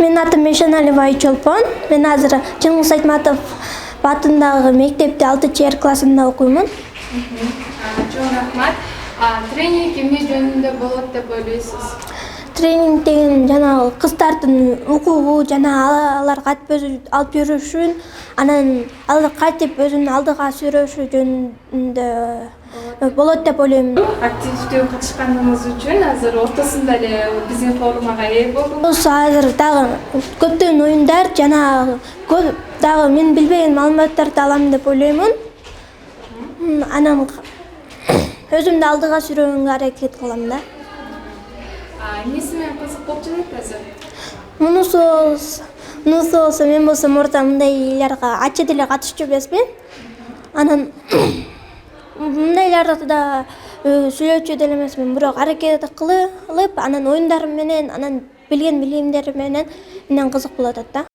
Менин атым Мешеналиева Айчолпон. Мен азыр Чыңгыз Айтматов атындагы мектепте 6-ч классында окуймун. Чоң рахмат. Тренинг эмне жөнүндө болот деп ойлойсуз? Тренинг деген жанагы кыздардын укугу жана аларга алып жүрүшүн, анан алар кантип өзүн алдыга сүрөшү жөнүндө болот деп ойлойм. Активдүү катышканыңыз үчүн азыр ортосунда эле биздин форумга ээ болдуңуз. Азыр дагы көптөгөн оюндар жана көп дагы мен билбеген маалыматтарды алам деп ойлоймун. Анан өзүмдү алдыга сүрөөнгө аракет кылам да. Эмнеси менен кызык болуп жатат азыр? Мунусу болсо мен болсом орта мындайларга ачык деле катышчу эмесмин. Анан мындайларда сүйлөчү деле эмесмин, бирок аракет кылып, анан оюндар менен, анан билген билимдери менен кызык болуп атат да.